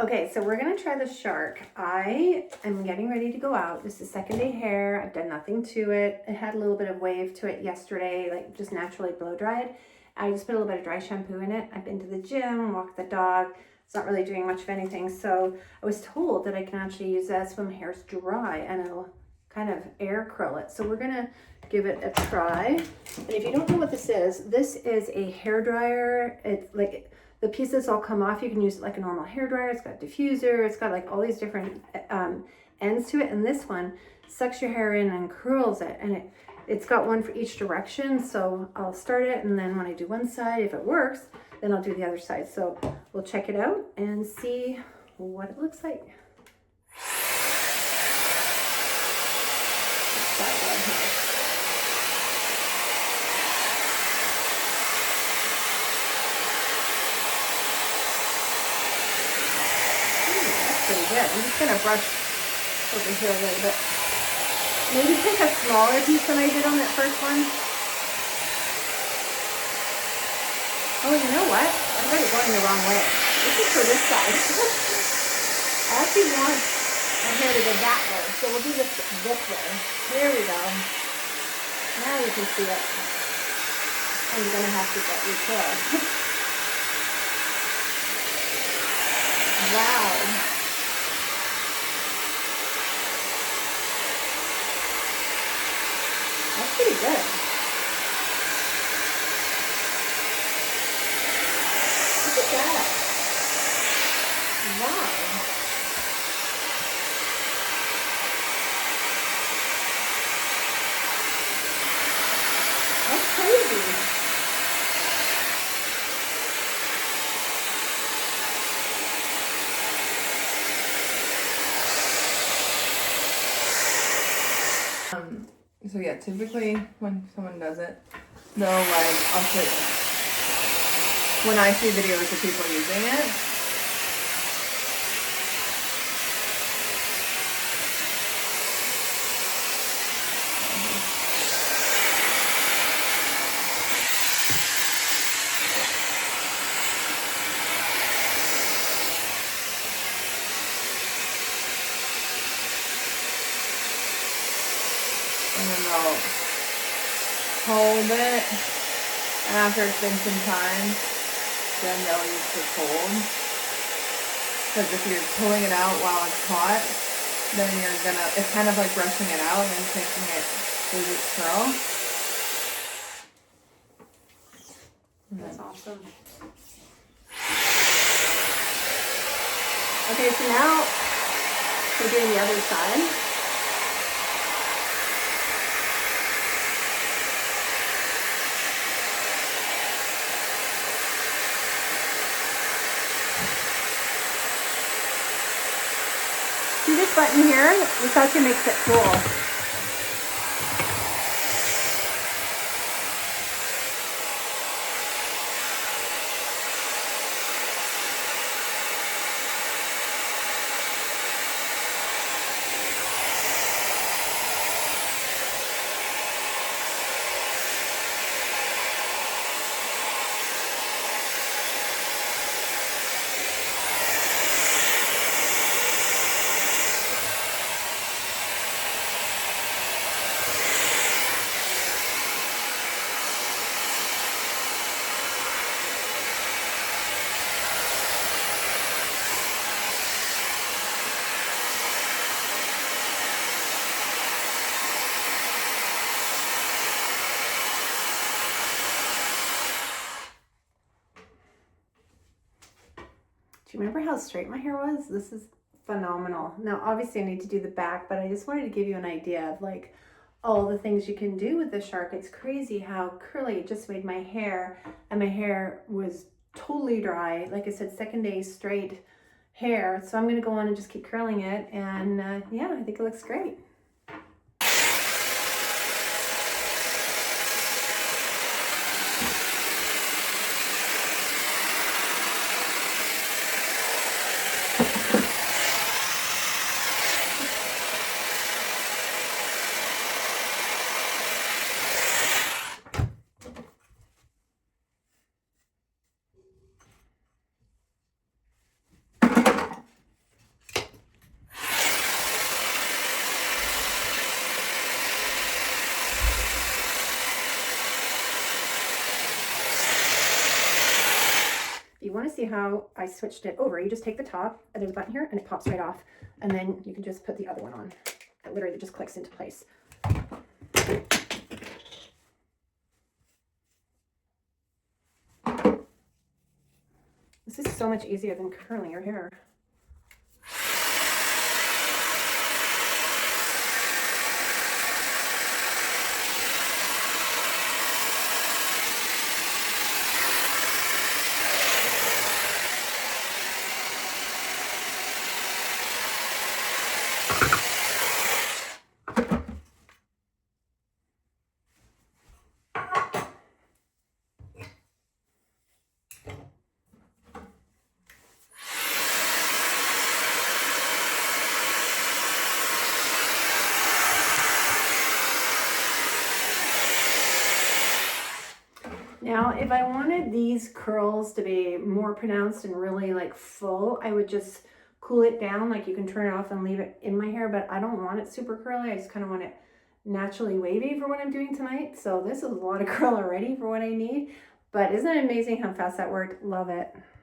Okay, so we're gonna try the shark. I am getting ready to go out. This is second day hair. I've done nothing to it. It had a little bit of wave to it yesterday, like just naturally blow dried. I just put a little bit of dry shampoo in it. I've been to the gym, walked the dog. It's not really doing much of anything. So I was told that I can actually use this when my hair's dry and it'll kind of air curl it. So we're gonna give it a try. And if you don't know what this is a hair dryer. It's like the pieces all come off. You can use it like a normal hair dryer. It's got diffuser. It's got like all these different ends to it. And this one sucks your hair in and curls it. And it's got one for each direction. So I'll start it. And then when I do one side, if it works, then I'll do the other side. So we'll check it out and see what it looks like. Pretty good. I'm just gonna brush over here a little bit. Maybe take a smaller piece than I did on that first one. Oh, you know what? I'm already going the wrong way. This is for this side. I actually want my hair to go that way, so we'll do this way. Here we go. Now you can see it. I'm gonna have to get recurl. Wow. That's pretty good. Look at that. Wow. That's crazy. So yeah, typically when someone does it, they'll like, I'll show you. When I see videos of people using it, and then they'll hold it, and after it's been some time, then they'll use the cold. Because if you're pulling it out while it's hot, then it's kind of like brushing it out and taking it lose its curl. That's awesome. Okay, so now we're doing the other side. See this button here? This actually makes it cool. Do you remember how straight my hair was? This is phenomenal. Now, obviously I need to do the back, but I just wanted to give you an idea of like all the things you can do with the shark. It's crazy how curly it just made my hair, and my hair was totally dry. Like I said, second day straight hair. So I'm gonna go on and just keep curling it, and yeah, I think it looks great. see how I switched it over. You just take the top, and there's a button here, and it pops right off. And then you can just put the other one on. It literally just clicks into place. This is so much easier than curling your hair. Now, if I wanted these curls to be more pronounced and really like full, I would just cool it down. Like you can turn it off and leave it in my hair, but I don't want it super curly. I just kind of want it naturally wavy for what I'm doing tonight. So this is a lot of curl already for what I need, but isn't it amazing how fast that worked? Love it.